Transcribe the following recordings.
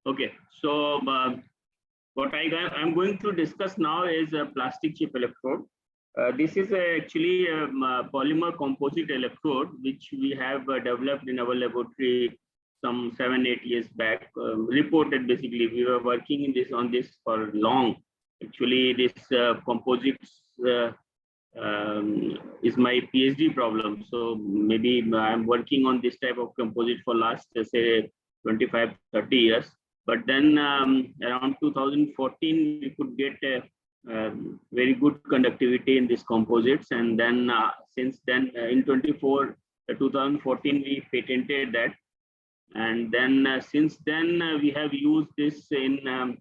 Okay, so what I'm going to discuss now is a plastic chip electrode. This is actually a polymer composite electrode, which we have developed in our laboratory some 7-8 years back. Reported basically, we were working on this for long. Actually, this composites is my PhD problem. So maybe I'm working on this type of composite for last say 25-30 years. But then around 2014, we could get a very good conductivity in these composites. And then since then, in 2014, we patented that. And then since then, we have used this in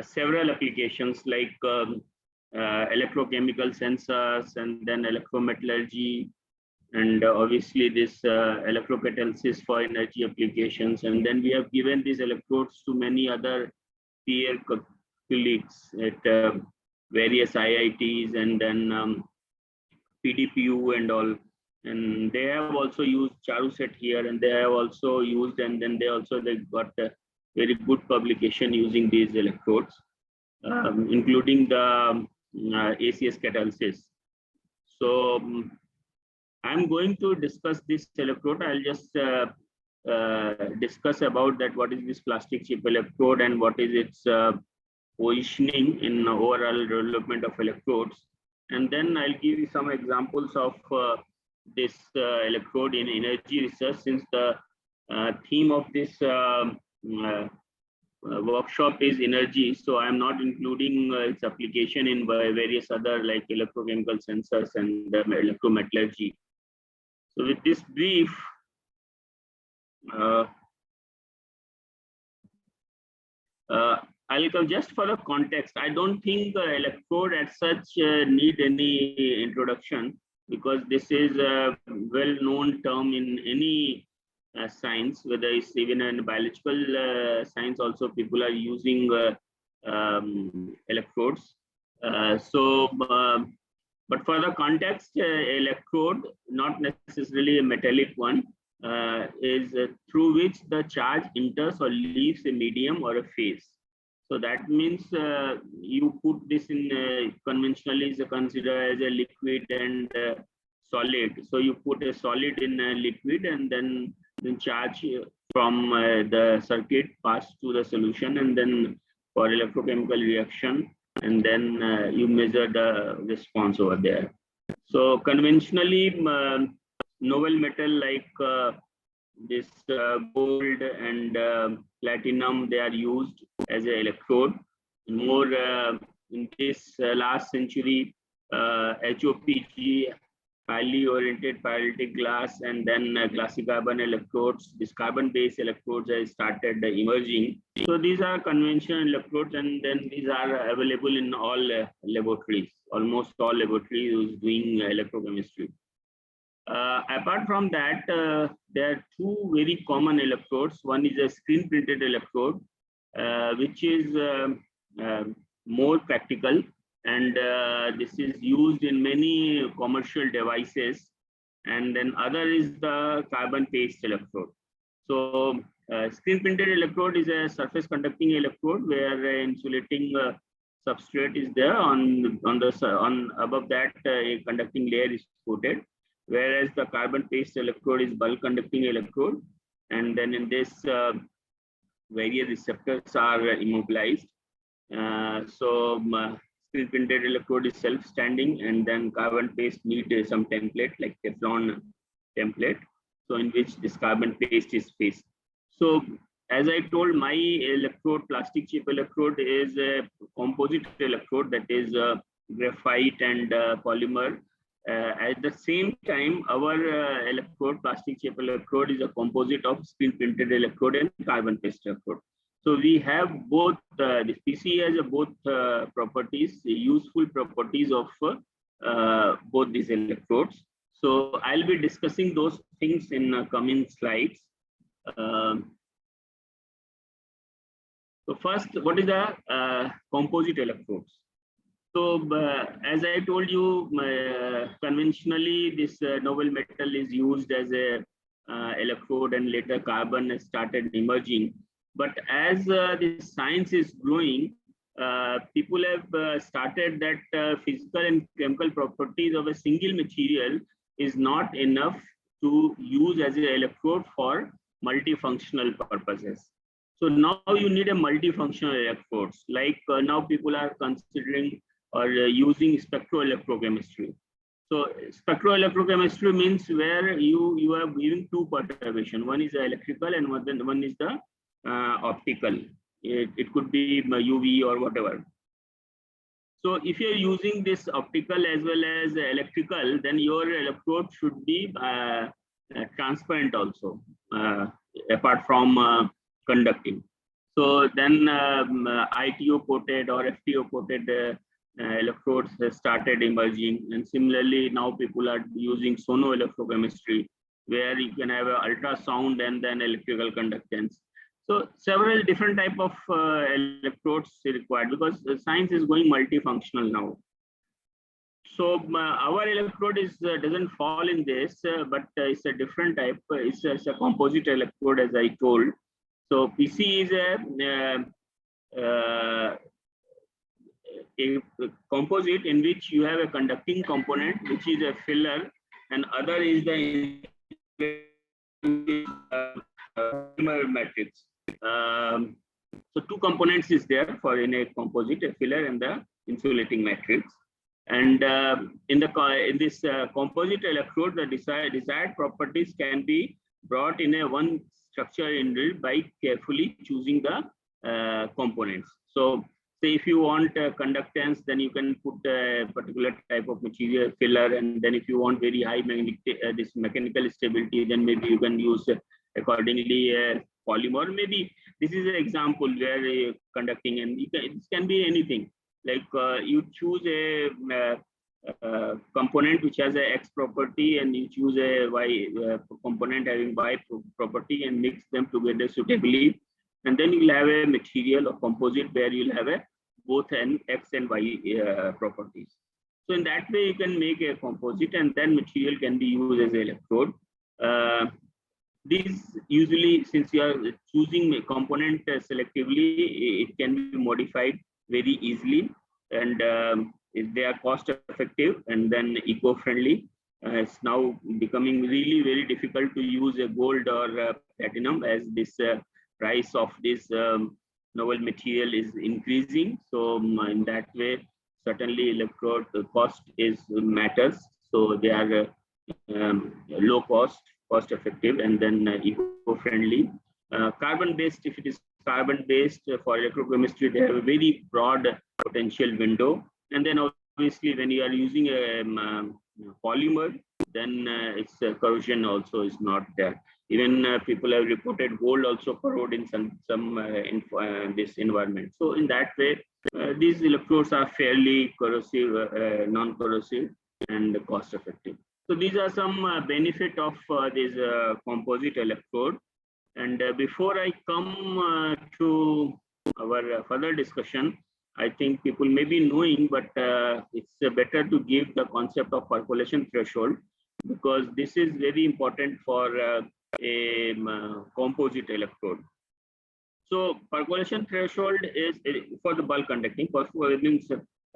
several applications like electrochemical sensors and then electrometallurgy, and obviously this electrocatalysis for energy applications. And then we have given these electrodes to many other peer colleagues at various IITs and then PDPU and all. And they have also used Charuset here, and they have also used, and then they got a very good publication using these electrodes, including the ACS catalysis. So I'm going to discuss this electrode. I'll just discuss about that. What is this plastic chip electrode and what is its positioning in overall development of electrodes. And then I'll give you some examples of this electrode in energy research, since the theme of this workshop is energy. So I'm not including its application in various other like electrochemical sensors and electrometallurgy. So with this brief, I'll come just for the context. I don't think electrode as such need any introduction, because this is a well-known term in any science, whether it's even in biological science also people are using electrodes. But for the context, electrode, not necessarily a metallic one, is through which the charge enters or leaves a medium or a phase. So that means you put this in conventionally is considered as a liquid and solid. So you put a solid in a liquid, and then the charge from the circuit pass to the solution, and then for electrochemical reaction, and then you measure the response over there. So conventionally, noble metal like this gold and platinum, they are used as an electrode. More in this last century, HOPG, highly oriented pyrolytic glass, and then classic carbon electrodes, these carbon-based electrodes have started emerging. So these are conventional electrodes, and then these are available in all laboratories, almost all laboratories who's doing electrochemistry. Apart from that, there are two very common electrodes. One is a screen printed electrode, which is more practical, and this is used in many commercial devices. And then other is the carbon paste electrode. So screen printed electrode is a surface conducting electrode where insulating substrate is there on above that a conducting layer is coated. Whereas the carbon paste electrode is bulk conducting electrode, and then in this various receptors are immobilized. Screen printed electrode is self-standing, and then carbon paste needs some template like Teflon template, so in which this carbon paste is faced. So as I told, my electrode, plastic chip electrode, is a composite electrode, that is graphite and polymer. At the same time, our electrode, plastic chip electrode, is a composite of screen printed electrode and carbon paste electrode. So we have both, this PC has both properties, useful properties of both these electrodes. So I'll be discussing those things in coming slides. So first, what is the composite electrodes? So as I told you, conventionally this noble metal is used as a electrode, and later carbon has started emerging. But as the science is growing, people have started that physical and chemical properties of a single material is not enough to use as an electrode for multifunctional purposes. So now you need a multifunctional electrodes. Like now people are considering or using spectroelectrochemistry. So spectroelectrochemistry means where you are giving two perturbation. One is electrical and one is the optical. It could be UV or whatever. So if you're using this optical as well as electrical, then your electrode should be transparent also, apart from conducting. So then ITO coated or FTO coated electrodes have started emerging, and similarly now people are using sonoelectrochemistry, where you can have an ultrasound and then electrical conductance. So several different type of electrodes required, because science is going multifunctional now. So our electrode is doesn't fall in this, but it's a different type. It's a composite electrode, as I told. So PC is a composite in which you have a conducting component, which is a filler, and other is the matrix. So two components is there for in a composite, a filler and the insulating matrix. And in this composite electrode, the desired properties can be brought in a one structure in by carefully choosing the components. So say if you want conductance, then you can put a particular type of material filler, and then if you want very high this mechanical stability, then maybe you can use accordingly polymer. Maybe this is an example where conducting, and it can be anything. Like you choose a component which has a X property, and you choose a Y component having Y property, and mix them together suitably, and then you'll have a material or composite where you'll have a both an X and Y properties. So in that way you can make a composite, and then material can be used as an electrode. These usually, since you are choosing a component selectively, it can be modified very easily, and they are cost effective and then eco-friendly. It's now becoming really very difficult to use a gold or platinum, as this price of this novel material is increasing. So in that way, certainly electrode cost is matters. So they are low cost effective, and then eco-friendly. Carbon-based, if it is carbon-based for electrochemistry, they have a very broad potential window. And then obviously when you are using a polymer, then its corrosion also is not there. Even people have reported gold also corrode in some this environment. So in that way, these electrodes are fairly corrosive, non-corrosive, and cost effective. So these are some benefit of this composite electrode. And before I come to our further discussion, I think people may be knowing, but it's better to give the concept of percolation threshold, because this is very important for a composite electrode. So percolation threshold is for the bulk conducting. First of all, it means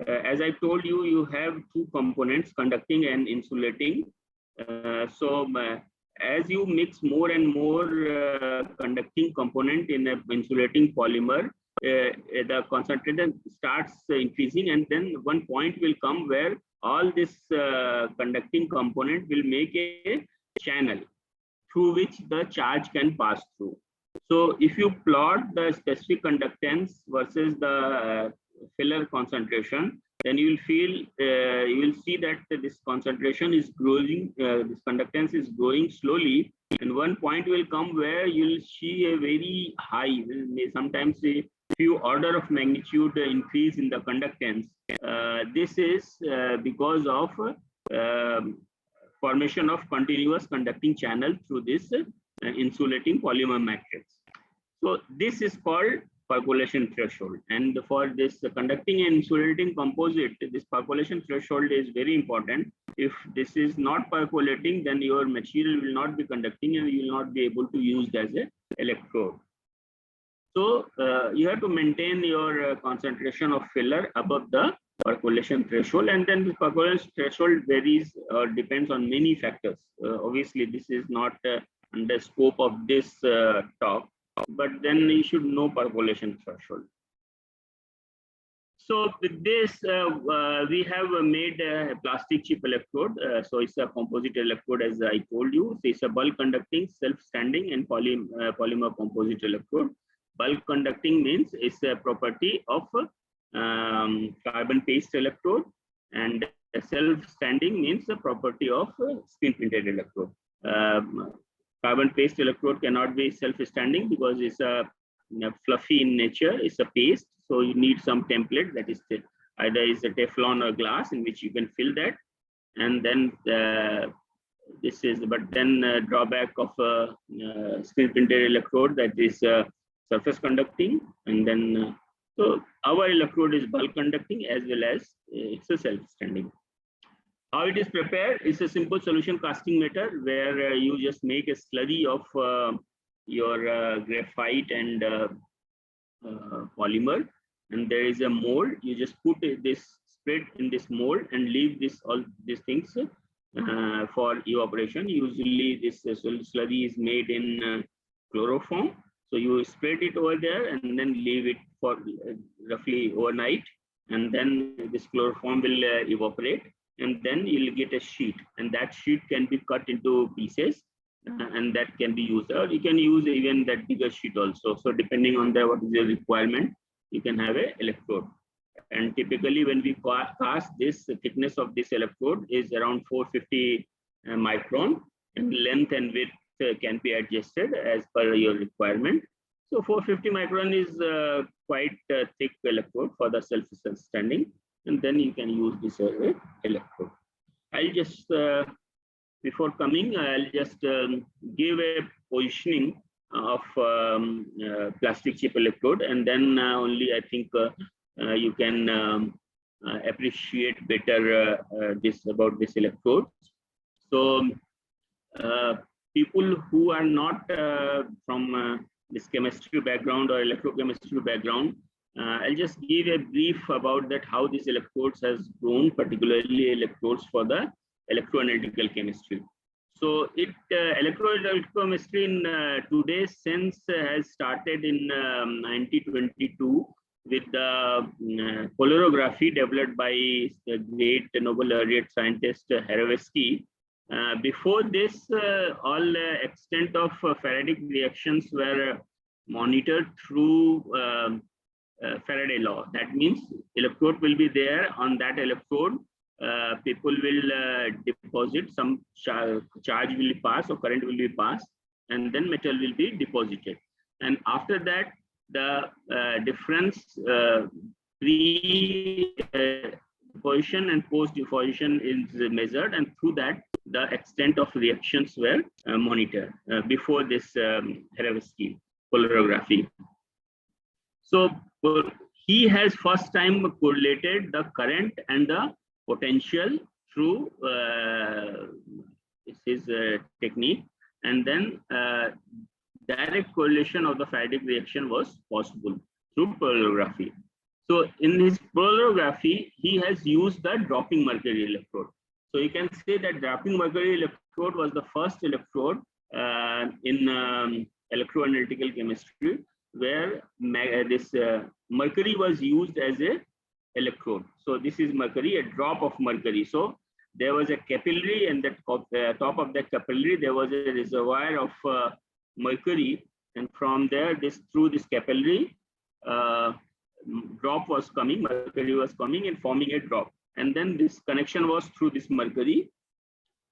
as I told you, you have two components, conducting and insulating. So as you mix more and more conducting component in an insulating polymer, the concentration starts increasing, and then one point will come where all this conducting component will make a channel through which the charge can pass through. So if you plot the specific conductance versus the filler concentration, then you will see that this concentration is growing, this conductance is growing slowly, and one point will come where you will see a very high, sometimes a few order of magnitude increase in the conductance. This is because of formation of continuous conducting channel through this insulating polymer matrix. So this is called percolation threshold, and for this conducting and insulating composite, this percolation threshold is very important. If this is not percolating, then your material will not be conducting, and you will not be able to use it as an electrode. So you have to maintain your concentration of filler above the percolation threshold, and then the percolation threshold varies or depends on many factors. Obviously, this is not under scope of this talk, but then you should know percolation threshold. So with this, we have made a plastic chip electrode. So it's a composite electrode, as I told you. So it's a bulk conducting, self-standing, and polymer composite electrode. Bulk conducting means it's a property of carbon paste electrode, and self-standing means the property of screen printed electrode. Carbon paste electrode cannot be self-standing because it's a fluffy in nature. It's a paste, so you need some template that is either is a Teflon or glass in which you can fill that, and then this is. But then drawback of screen printed electrode, that is surface conducting, and then so our electrode is bulk conducting as well as it's a self-standing. How it is prepared is a simple solution casting method where you just make a slurry of your graphite and polymer, and there is a mold. You just put this spread in this mold and leave this all these things for evaporation. Usually this slurry is made in chloroform. So you spread it over there and then leave it for roughly overnight, and then this chloroform will evaporate, and then you'll get a sheet, and that sheet can be cut into pieces, and that can be used, or you can use even that bigger sheet also. So depending on what is your requirement, you can have a electrode. And typically when we cast this, the thickness of this electrode is around 450 micron, and length and width can be adjusted as per your requirement. So 450 micron is quite a thick electrode for the self-standing, and then you can use this electrode. I'll just before coming, I'll just give a positioning of plastic chip electrode, and then only I think you can appreciate better about this electrode. So people who are not from this chemistry background or electrochemistry background, I'll just give a brief about that how these electrodes has grown, particularly electrodes for the electroanalytical chemistry. So electrochemistry in today's sense has started in 1922 with the polarography developed by the great Nobel laureate scientist Srivastava. Before this, all extent of Faradic reactions were monitored through Faraday law. That means electrode will be there. On that electrode, people will deposit some charge will pass or current will be passed, and then metal will be deposited. And after that, the difference pre-deposition and post-deposition is measured, and through that the extent of reactions were monitored before this Srivastava polarography. So he has first time correlated the current and the potential through his technique, and then direct correlation of the Faradic reaction was possible through polarography. So in his polarography, he has used the dropping mercury electrode. So you can say that dropping mercury electrode was the first electrode in electroanalytical chemistry where this mercury was used as a electrode. So this is mercury, a drop of mercury. So there was a capillary, and that top of that capillary there was a reservoir of mercury, and from there through this capillary drop was coming, mercury was coming and forming a drop, and then this connection was through this mercury,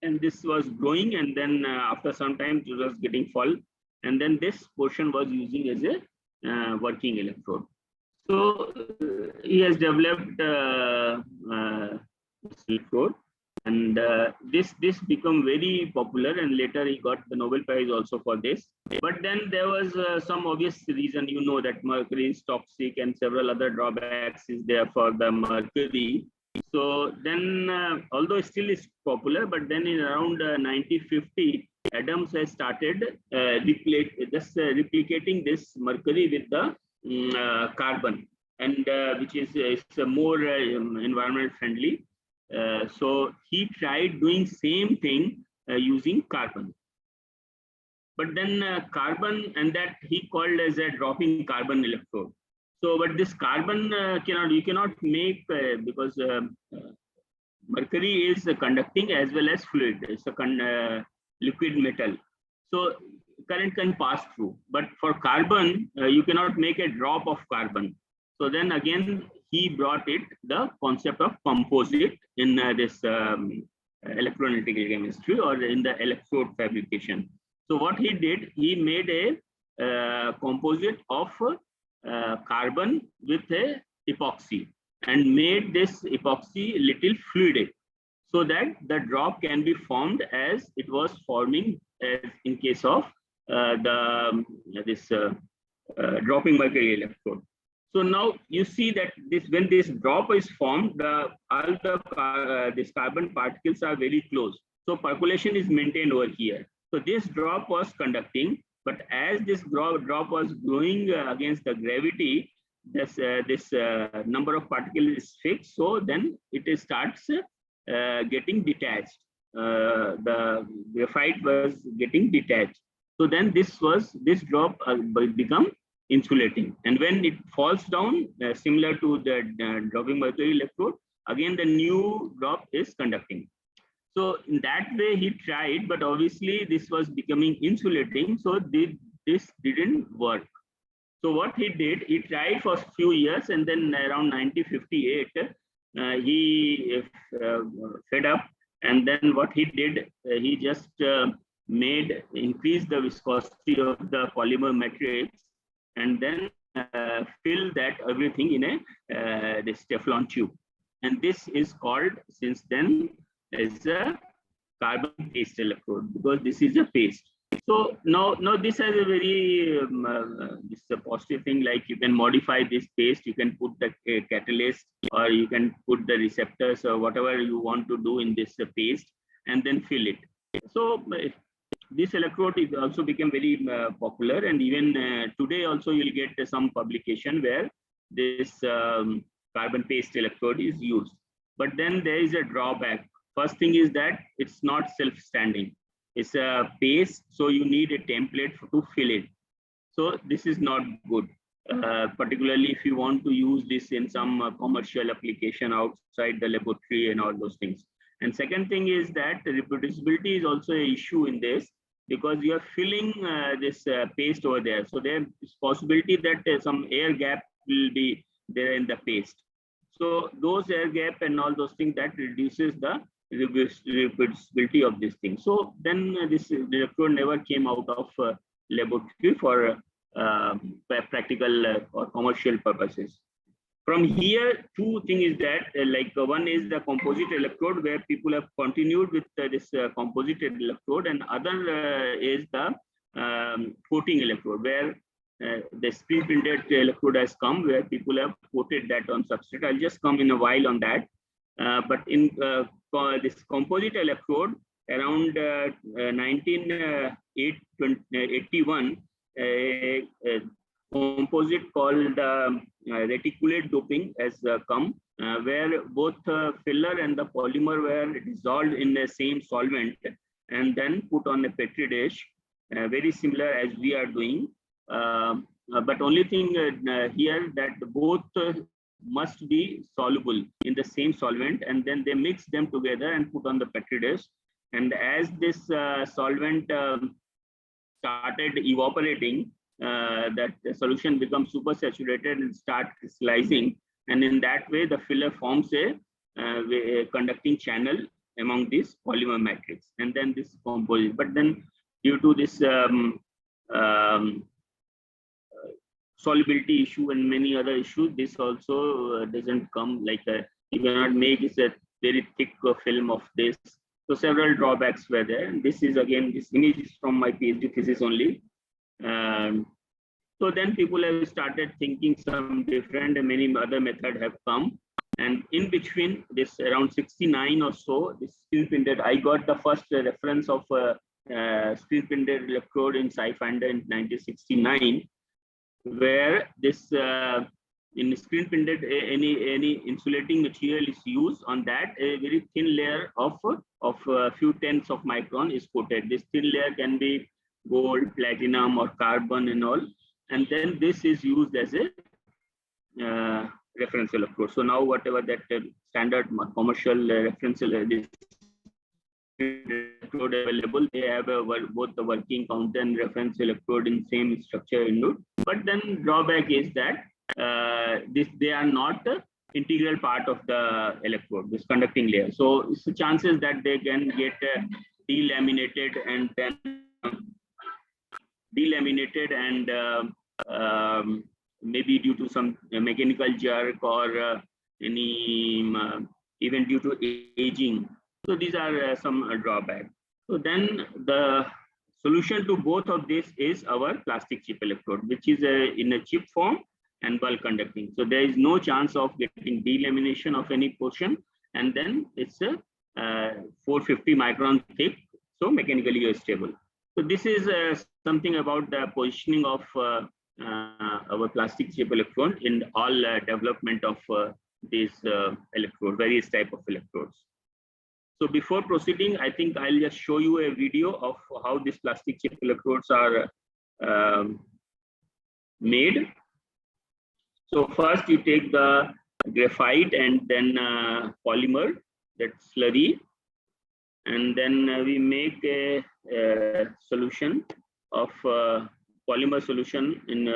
and this was growing, and then after some time it was getting full, and then this portion was using as a working electrode. So he has developed this electrode, and this became very popular, and later he got the Nobel Prize also for this. But then there was some obvious reason, you know, that mercury is toxic and several other drawbacks is there for the mercury. So then although it still is popular, but then in around 1950 Adams has started replicating this mercury with the carbon, and which is more environment friendly. So he tried doing same thing using carbon. But then carbon, and that he called as a dropping carbon electrode. So, but this carbon you cannot make because mercury is conducting as well as fluid. It's a liquid metal. So current can pass through. But for carbon, you cannot make a drop of carbon. So then again, he brought the concept of composite in this electroanalytical chemistry or in the electrode fabrication. So what he did, he made a composite of carbon with a epoxy and made this epoxy little fluidic so that the drop can be formed as it was forming as in case of this dropping mercury electrode. So now you see that when this drop is formed, all the this carbon particles are very close. So percolation is maintained over here. So this drop was conducting, but as this drop was going against the gravity, this number of particles is fixed. So then it starts getting detached. The graphite was getting detached. So then this drop become insulating, and when it falls down, similar to the dropping mercury electrode, again the new drop is conducting. So in that way he tried, but obviously this was becoming insulating, so this didn't work. So what he did, he tried for a few years, and then around 1958 he fed up, and then what he did, he just increased the viscosity of the polymer matrix, and then fill that everything in a this Teflon tube, and this is called since then as a carbon paste electrode, because this is a paste. So now this has a very this is a positive thing, like you can modify this paste, you can put the catalyst, or you can put the receptors or whatever you want to do in this paste, and then fill it. So this electrode is also became very popular, and even today also you'll get some publication where this carbon paste electrode is used. But then there is a drawback. First thing is that it's not self-standing. It's a paste, so you need a template to fill it. So this is not good, particularly if you want to use this in some commercial application outside the laboratory and all those things. And second thing is that reproducibility is also an issue in this, because you are filling this paste over there. So there is possibility that some air gap will be there in the paste. So those air gap and all those things, that reduces the reproducibility of this thing. So then this electrode never came out of laboratory for practical or commercial purposes. From here, two things is that one is the composite electrode, where people have continued with this composite electrode, and other is the coating electrode, where the spin printed electrode has come, where people have coated that on substrate. I'll just come in a while on that. But in this composite electrode, around 1981, a composite called reticulate doping has come, where both filler and the polymer were dissolved in the same solvent and then put on a petri dish, very similar as we are doing. But only thing here that both must be soluble in the same solvent, and then they mix them together and put on the petri dish. And as this solvent started evaporating, that the solution becomes super saturated and start crystallizing, and in that way the filler forms a conducting channel among this polymer matrix, and then this composite. But then due to this solubility issue and many other issues, this also doesn't come like you cannot make a very thick film of this. So several drawbacks were there. And this is again, this image is from my PhD thesis only. So then people have started thinking some different, and many other methods have come. And in between this around 69 or so, this spin printed, I got the first reference of screen printed electrode in Sci-Finder in 1969, where this in screen printed any insulating material is used. On that a very thin layer of a few tenths of micron is coated. This thin layer can be gold, platinum, or carbon and all, and then this is used as a reference electrode. So now whatever that standard commercial reference this electrode available, they have both the working count and reference electrode in same structure in node. But then drawback is that they are not integral part of the electrode, this conducting layer. So it's the chances that they can get delaminated and then maybe due to some mechanical jerk or even due to aging. So these are some drawbacks. So then the solution to both of this is our plastic chip electrode, which is in a chip form and bulk conducting. So there is no chance of getting delamination of any portion, and then it's a 450 micron thick, so mechanically stable. So this is something about the positioning of our plastic chip electrode in all development of these electrode, various type of electrodes. So before proceeding, I think I'll just show you a video of how these plastic chip electrodes are made. So first you take the graphite and then polymer, that slurry, and then we make a solution of polymer solution in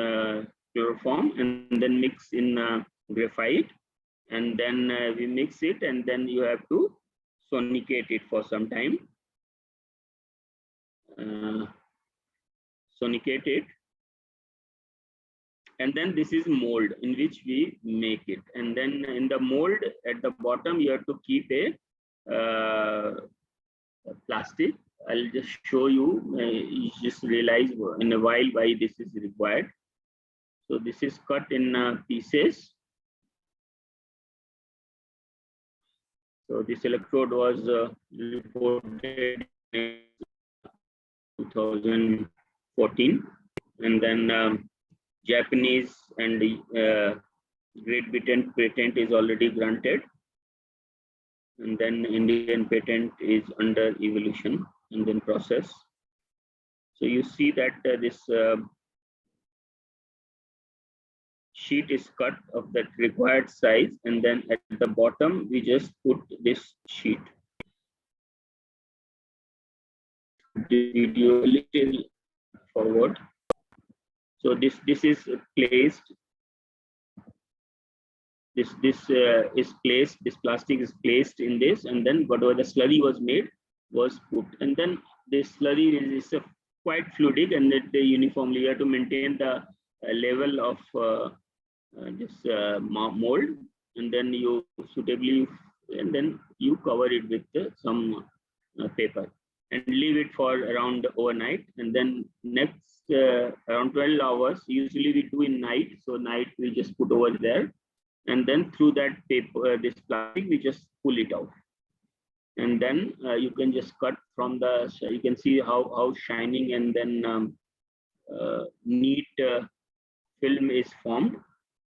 chloroform, and then mix in graphite, and then we mix it, and then you have to sonicate it for some time. Sonicate it, and then this is mold in which we make it, and then in the mold at the bottom you have to keep a plastic. I'll just show you. You just realize in a while why this is required. So this is cut in pieces. So this electrode was reported in 2014, and then Japanese and Great Britain patent is already granted, and then Indian patent is under evolution and then process. So you see that this sheet is cut of that required size, and then at the bottom we just put this sheet. The video a little forward. So this is placed. This is placed. This plastic is placed in this, and then whatever the slurry was made was put, and then this slurry is quite fluidic, and it uniformly you have to maintain the level of this mold, and then you suitably, and then you cover it with some paper and leave it for around overnight, and then next around 12 hours usually we do in night. So night we just put over there, and then through that paper, this plastic, we just pull it out, and then you can just cut from the, you can see how shining and then neat film is formed.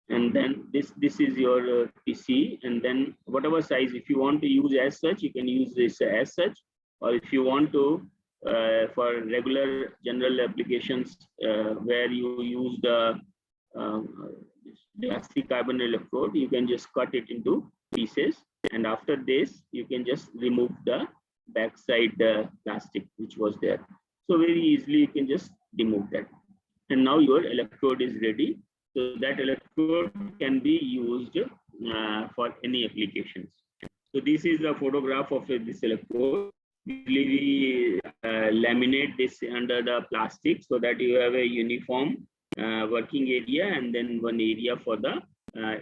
And then this is your PC, and then whatever size, if you want to use as such, you can use this as such, or if you want to for regular general applications where you use the plastic carbon electrode, you can just cut it into pieces, and after this you can just remove the backside plastic which was there. So very easily you can just remove that, and now your electrode is ready. So that electrode can be used for any applications. So this is a photograph of this electrode. Usually we laminate this under the plastic so that you have a uniform working area, and then one area for the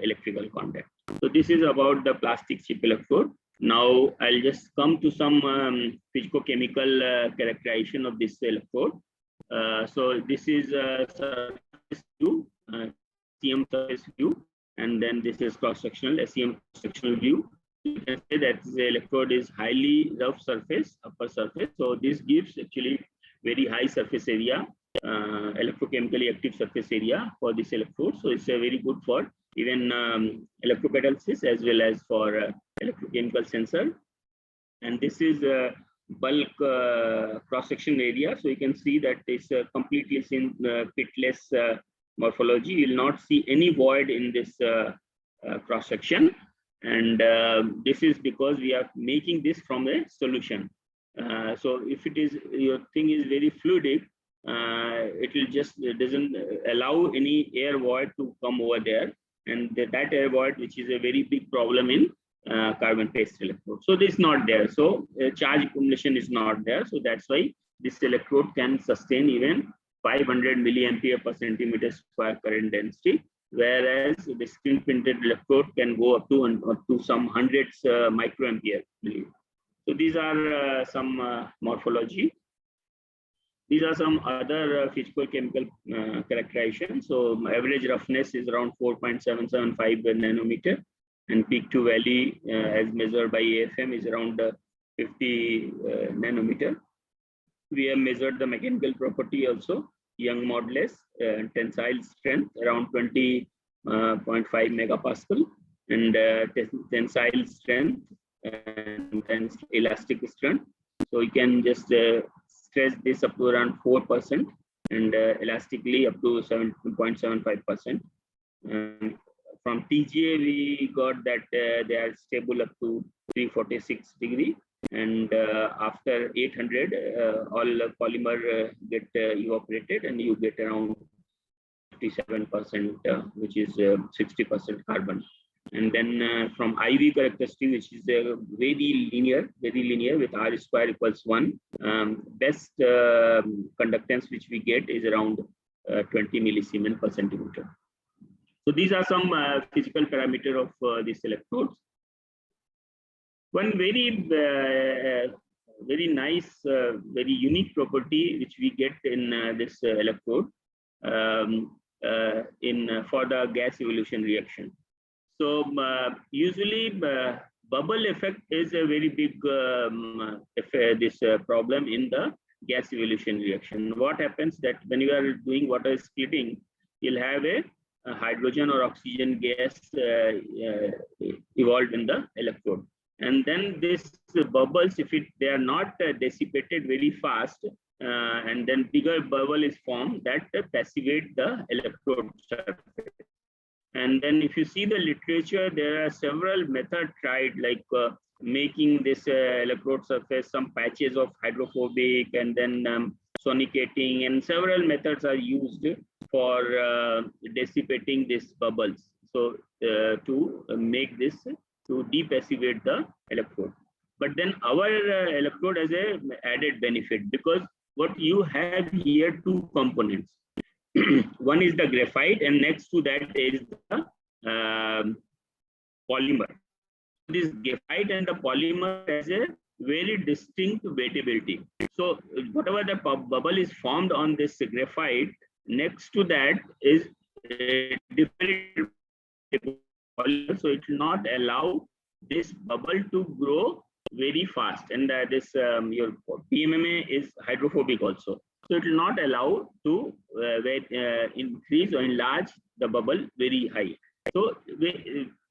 electrical contact. So this is about the plastic chip electrode. Now I'll just come to some physicochemical characterization of this electrode. So this is surface view, SEM surface view, and then this is cross-sectional, SEM cross-sectional view. You can say that the electrode is highly rough surface, upper surface. So this gives actually very high surface area, electrochemically active surface area for this electrode. So it's very good for even electrocatalysis as well as for electrochemical sensor. And this is bulk cross-section area. So you can see that it's completely pitless morphology. You will not see any void in this cross-section. And this is because we are making this from a solution. So if it is, your thing is very fluidic, it will just, it doesn't allow any air void to come over there. And that air void, which is a very big problem in carbon paste electrode. So this is not there. So charge accumulation is not there. So that's why this electrode can sustain even 500 milliampere per centimeter square current density, whereas the screen printed electrode can go up to some hundreds microampere. So these are some morphology. These are some other physical chemical characterization. So average roughness is around 4.775 nanometer, and peak to valley as measured by AFM is around 50 nanometer. We have measured the mechanical property also, Young modulus, tensile strength around 20.5 megapascal, and tensile strength and elastic strength. So you can just stress this up to around 4% and elastically up to 7.75%. From TGA, we got that they are stable up to 346 degree, and after 800, all polymer get evaporated, and you get around 57%, which is 60% carbon. And then from IV characteristic, which is very linear with R square equals 1. Best conductance which we get is around 20 millisiemens per centimeter. So these are some physical parameter of these electrodes. One very nice, very unique property which we get in this electrode for the gas evolution reaction. So usually bubble effect is a very big problem in the gas evolution reaction. What happens that when you are doing water splitting, you'll have a hydrogen or oxygen gas evolved in the electrode, and then this bubbles, if they are not dissipated very fast, and then bigger bubble is formed that passivate the electrode surface. And then if you see the literature, there are several methods tried, like making this electrode surface some patches of hydrophobic, and then sonicating, and several methods are used for dissipating these bubbles. So to make this, to depassivate the electrode. But then our electrode has a added benefit, because what you have here two components. One is the graphite, and next to that is the polymer. This graphite and the polymer has a very distinct wettability. So whatever the bubble is formed on this graphite, next to that is different polymer, so it will not allow this bubble to grow very fast. And this your PMMA is hydrophobic also, so it will not allow to increase or enlarge the bubble very high. So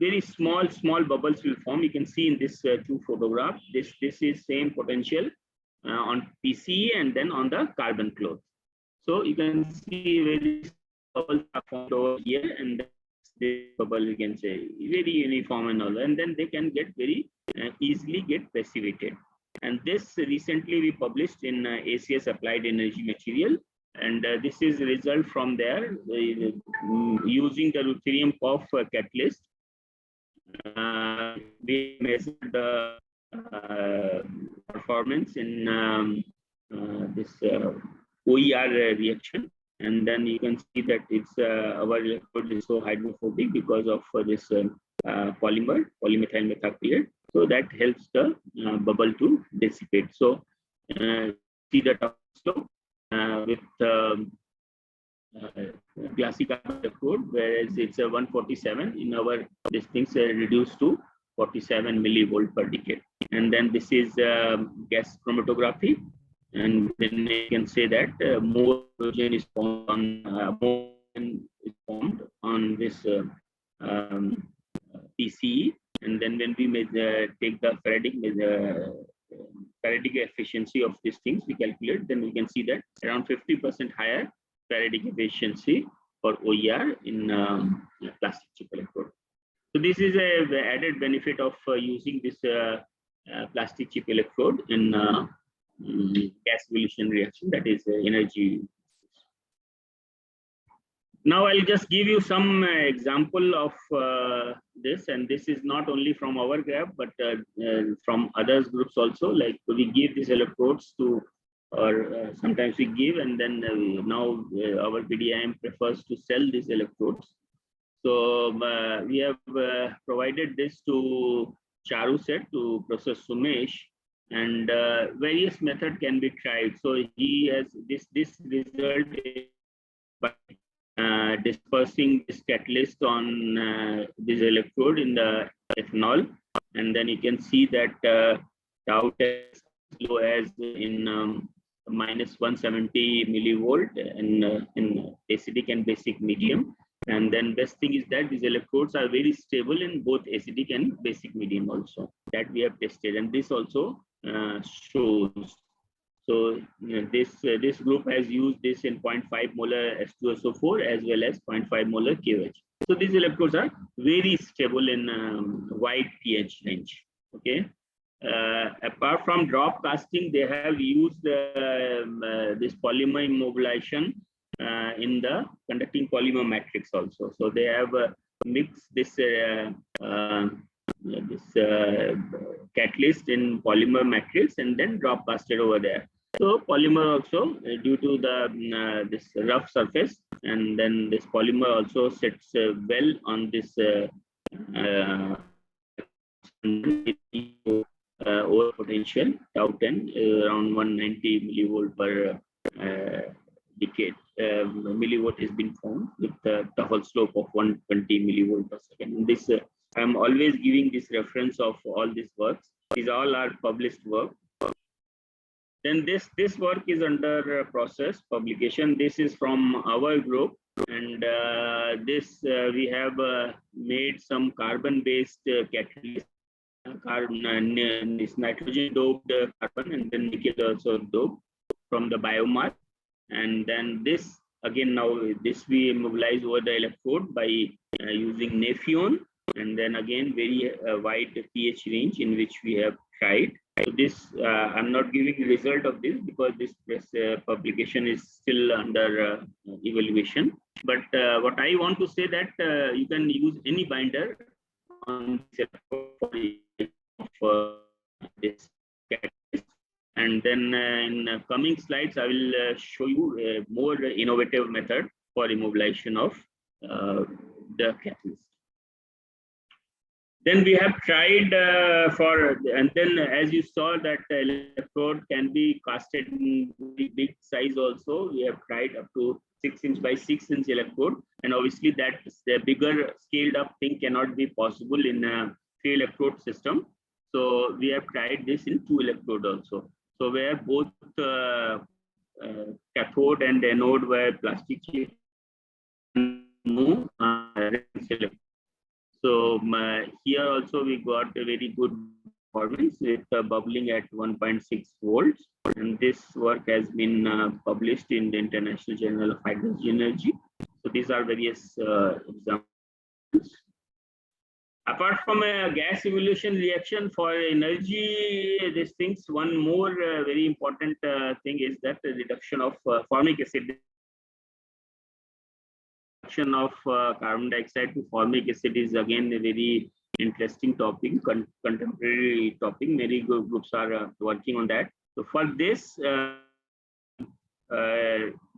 very small bubbles will form. You can see in this two photograph. This is same potential on PCE and then on the carbon cloth. So you can see very bubbles are formed over here, and this bubble, you can say, very uniform and all, and then they can get very easily get passivated. And this recently we published in ACS Applied Energy Material, and this is result from there using the ruthenium POF catalyst. We measured the performance in this OER reaction, and then you can see that it's our electrode is so hydrophobic because of this polymethyl methacrylate. So that helps the bubble to dissipate. So see the top slope with classic electrode, whereas it's a 147. In our, these things are reduced to 47 millivolt per decade. And then this is gas chromatography, and then you can say that more hydrogen is formed on this PCE. And then when we take the Faradic efficiency of these things, we calculate, then we can see that around 50% higher Faradic efficiency for OER in plastic chip electrode. So this is a added benefit of using this plastic chip electrode in gas evolution reaction, that is energy. Now I'll just give you some example of this, and this is not only from our graph, but from others groups also. Like we give these electrodes to, or sometimes we give, and then now our PDIM prefers to sell these electrodes. So we have provided this to Charu set, to Professor Sumesh, and various method can be tried. So he has this result by dispersing this catalyst on this electrode in the ethanol, and then you can see that tau test as low as in minus 170 millivolt in acidic and basic medium. And then best thing is that these electrodes are very stable in both acidic and basic medium also, that we have tested, and this also shows. So this group has used this in 0.5 molar H2SO4 as well as 0.5 molar KOH. So these electrodes are very stable in wide pH range. Okay. Apart from drop casting, they have used this polymer immobilization in the conducting polymer matrix also. So they have mixed this catalyst in polymer matrix and then drop casted over there. So polymer also, due to the this rough surface, and then this polymer also sits well on this over potential tau 10 around 190 millivolt per decade. Millivolt has been found with the Tuffle slope of 120 millivolt per second. This I'm always giving this reference of all these works. These all are published work. Then this work is under process publication. This is from our group, and this we have made some carbon-based catalyst, this nitrogen doped carbon, and then nickel also doped from the biomass. And then this again, now this we immobilize over the electrode by using Nephyon, and then again very wide pH range in which we have tried. So this I'm not giving the result of this because this publication is still under evaluation. But what I want to say that you can use any binder on this catalyst. And then in coming slides, I will show you a more innovative method for immobilization of the catalyst. Then we have tried and then as you saw that electrode can be casted in big size also. We have tried up to 6" by 6" electrode, and obviously that the bigger scaled up thing cannot be possible in a 3 electrode system. So we have tried this in 2 electrode also. So where both cathode and anode were plastic chip. So here also we got a very good performance with bubbling at 1.6 volts, and this work has been published in the International Journal of Hydrogen Energy. So these are various examples. Apart from a gas evolution reaction for energy, these things, one more very important thing is that the reduction of formic acid. Reduction of carbon dioxide to formic acid is again a very interesting topic, contemporary topic. Many groups are working on that. So for this,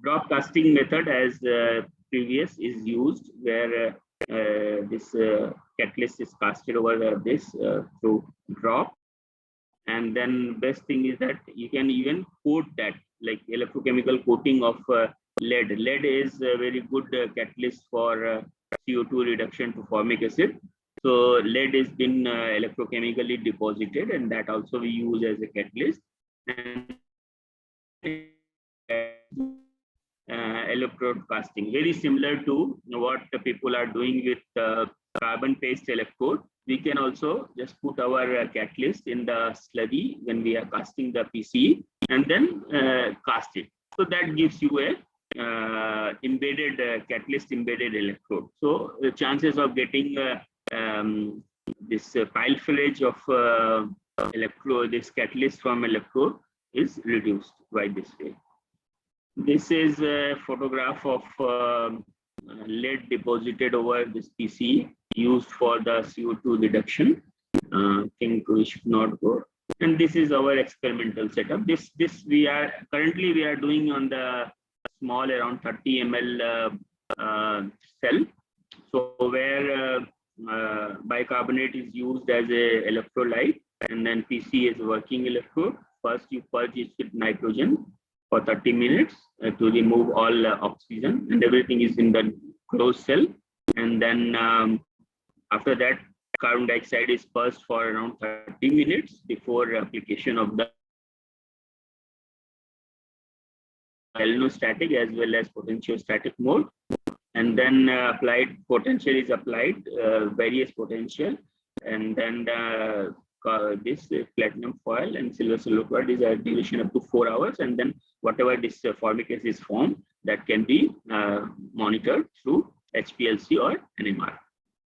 drop casting method as previous is used, where this catalyst is casted over this through drop, and then best thing is that you can even coat that, like electrochemical coating of lead. Lead is a very good catalyst for CO2 reduction to formic acid. So lead has been electrochemically deposited, and that also we use as a catalyst. And electrode casting, very similar to what the people are doing with carbon paste electrode. We can also just put our catalyst in the slurry when we are casting the PCE and then cast it. So that gives you a catalyst embedded electrode. So the chances of getting this pilferage of electrode, this catalyst from electrode, is reduced by this way. This is a photograph of lead deposited over this PCE used for the CO2 reduction. I think we should not go. And this is our experimental setup. This we are currently doing on the small around 30 ml cell. So where bicarbonate is used as a electrolyte, and then PC is working electrode. First you purge it with nitrogen for 30 minutes to remove all oxygen, and everything is in the closed cell. And then after that, carbon dioxide is purged for around 30 minutes before application of the allostatic as well as potentiostatic mode. And then potential is applied, various potential, and then this platinum foil and silver silicate is a duration up to 4 hours, and then whatever this formic acid is formed, that can be monitored through HPLC or NMR.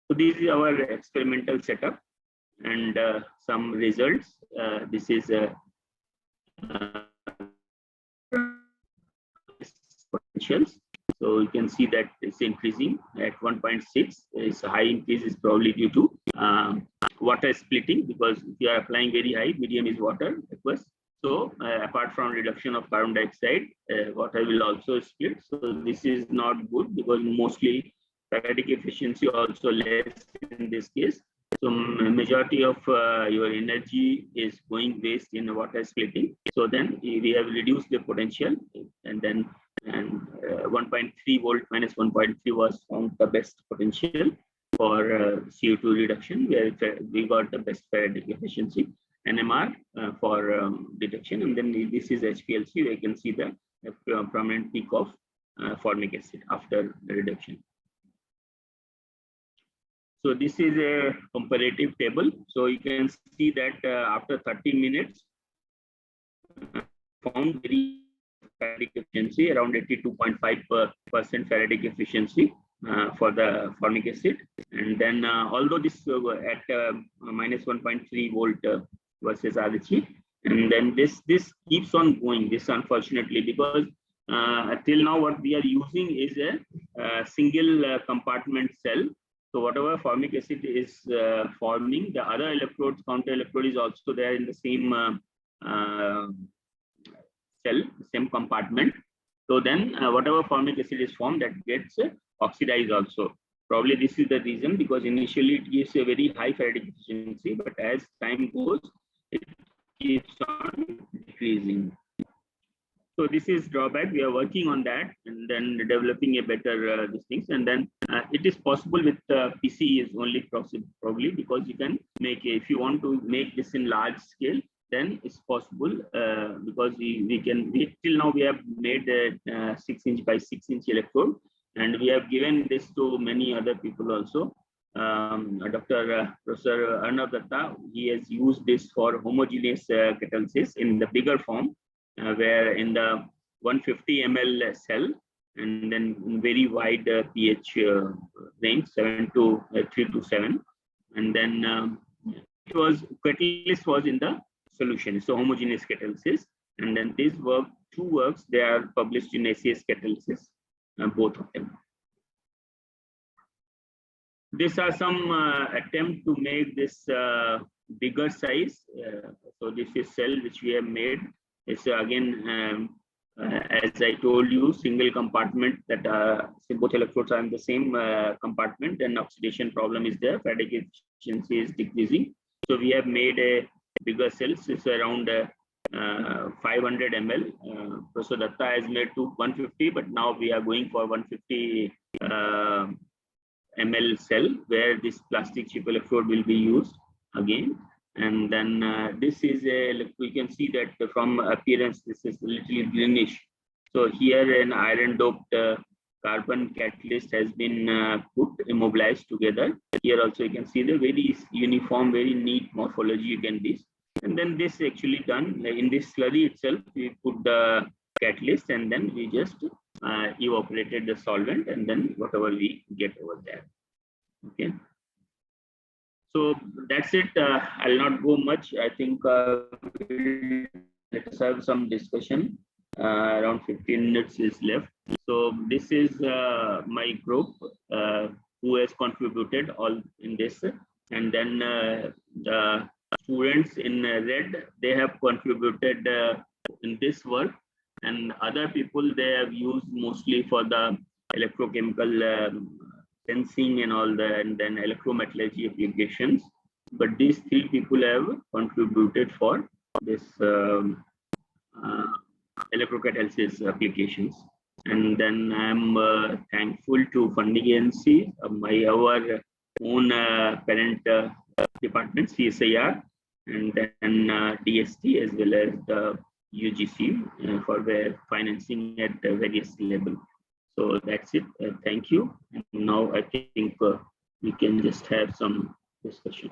So this is our experimental setup and some results. This is potentials. So you can see that it's increasing at 1.6. It's a high increase is probably due to water splitting, because if you are applying very high, medium is water aqueous. So apart from reduction of carbon dioxide, water will also split. So this is not good, because mostly paratic efficiency also less in this case. So majority of your energy is going waste in water splitting. So then we have reduced the potential, and then 1.3 volt minus 1.3 was found the best potential for CO2 reduction, where we got the best paratic efficiency. NMR for detection, and then this is HPLC, where you can see the prominent peak of formic acid after the reduction. So this is a comparative table. So you can see that after 30 minutes, found very Faradic efficiency, around 82.5% Faradic efficiency for the formic acid. And then although this at minus 1.3 volt versus RHE, and then this keeps on going, this unfortunately, because till now what we are using is a single compartment cell. So whatever formic acid is forming, the other electrodes, counter electrode is also there in the same cell, same compartment. So then whatever formic acid is formed, that gets oxidized also. Probably this is the reason, because initially it gives a very high Faradic efficiency, but as time goes, it keeps on decreasing. So this is drawback. We are working on that, and then developing a better these things. And then it is possible with PC is only possible, probably, because you can make, if you want to make this in large scale, then it's possible, because we till now we have made a 6-inch by 6-inch electrode, and we have given this to many other people also. Professor Arnav Datta, he has used this for homogeneous catalysis in the bigger form, where in the 150 ml cell, and then in very wide pH range, 3 to 7, and then it was catalyst was in the solution, so homogeneous catalysis. And then these two works, they are published in ACS catalysis, both of them. These are some attempt to make this bigger size. So this is cell which we have made. It's again, as I told you, single compartment, that both electrodes are in the same compartment, and oxidation problem is there. Faradic efficiency is decreasing. So we have made a bigger cells. It's around 500 ml. Professor Datta has made to 150, but now we are going for 150 ml cell where this plastic chip electrode will be used again. And then this is we can see that from appearance, this is a little greenish. So here an iron doped carbon catalyst has been put immobilized together. Here also you can see the very uniform, very neat morphology you can see. And then this actually done in this slurry itself, we put the catalyst and then we just evaporated the solvent and then whatever we get over there. Okay. So that's it. I'll not go much. I think let us have some discussion. Around 15 minutes is left. So this is my group who has contributed all in this. And then the students in red, they have contributed in this work. And other people, they have used mostly for the electrochemical sensing and all the, and then electrometallurgy applications. But these three people have contributed for this electrocatalysis applications. And then I'm thankful to funding agency, our own parent department, CSIR, and then DST as well as the UGC for their financing at various levels. So that's it. Thank you. And now I think we can just have some discussion.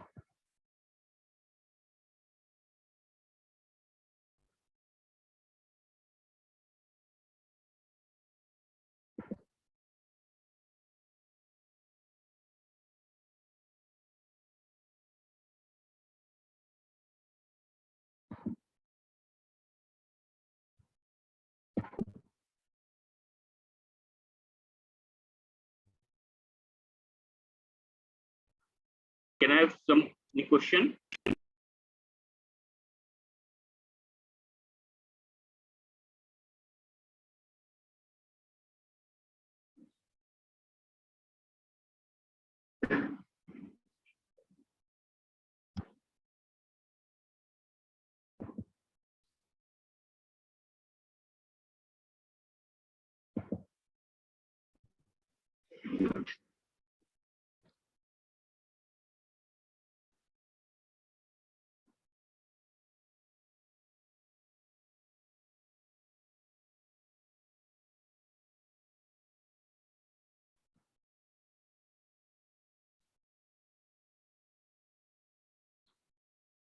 Can I have some question?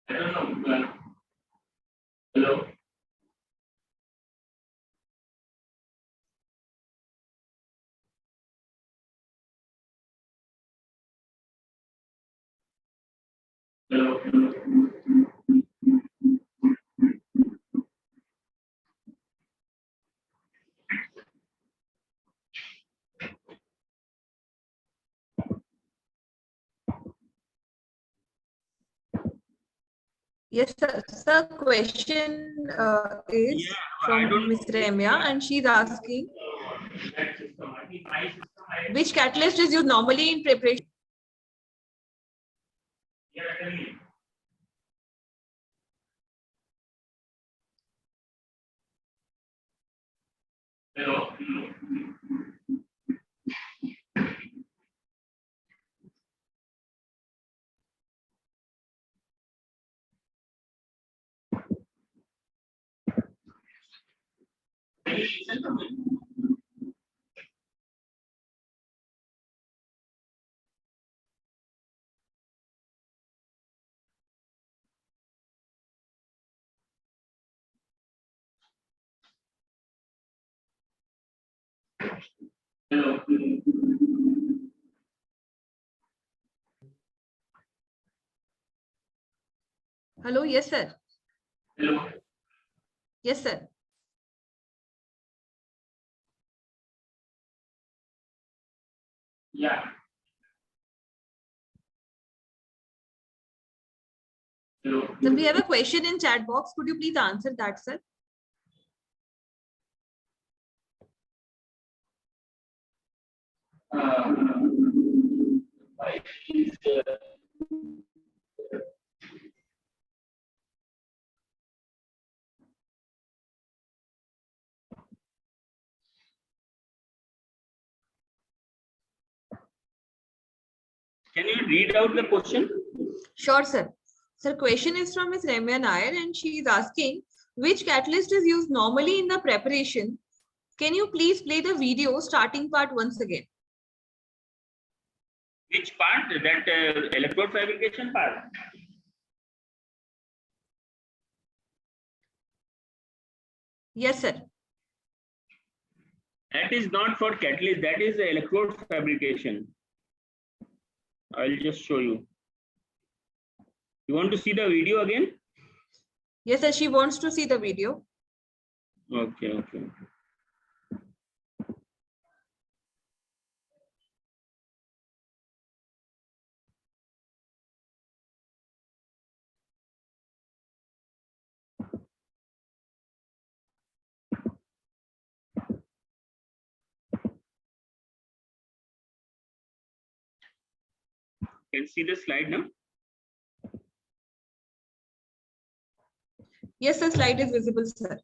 I don't know. Hello. Hello. Yes, sir. Sir, question is from Ms. Remya, and she's asking which catalyst is used normally in preparation? Hello. Hello. Hello, yes, sir. Hello. Yes, sir. Yeah. Hello. Sir, we have a question in chat box. Could you please answer that, sir? Can you read out the question? Sure, sir. Sir, question is from Ms. Ramya Nair, and she is asking, which catalyst is used normally in the preparation? Can you please play the video starting part once again? Which part? That electrode fabrication part? Yes, sir. That is not for catalyst, that is the electrode fabrication. I'll just show you. You want to see the video again? Yes, sir. She wants to see the video. Okay. Can you see the slide now? Yes, the slide is visible, sir.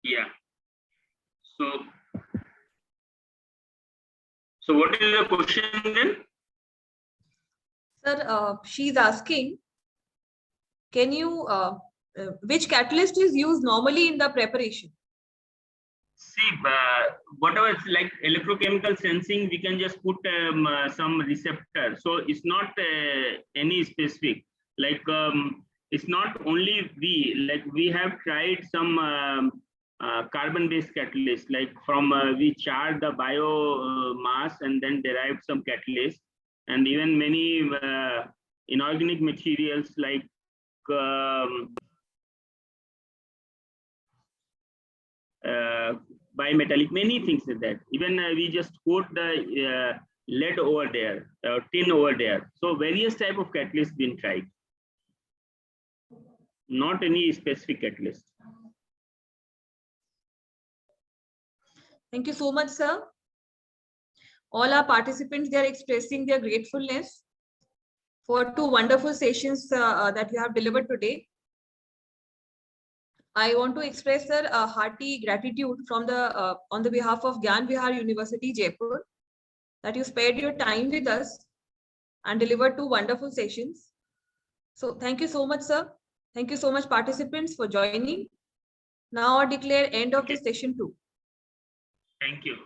Yeah. So what is the question then? Sir, she's asking, can you, which catalyst is used normally in the preparation? See, whatever it's like electrochemical sensing, we can just put some receptor. So it's not any specific. Like it's not only we have tried some carbon-based catalyst. Like from we charge the biomass and then derive some catalyst, and even many inorganic materials like bimetallic, many things like that. Even we just quote the lead over there, tin over there. So various type of catalysts been tried. Not any specific catalyst. Thank you so much, sir. All our participants, they are expressing their gratefulness for 2 wonderful sessions that you have delivered today. I want to express, sir, a hearty gratitude from the on the behalf of Gyan Vihar University, Jaipur, that you spared your time with us and delivered 2 wonderful sessions. So thank you so much, sir. Thank you so much, participants, for joining. Now I declare end of this session 2. Thank you.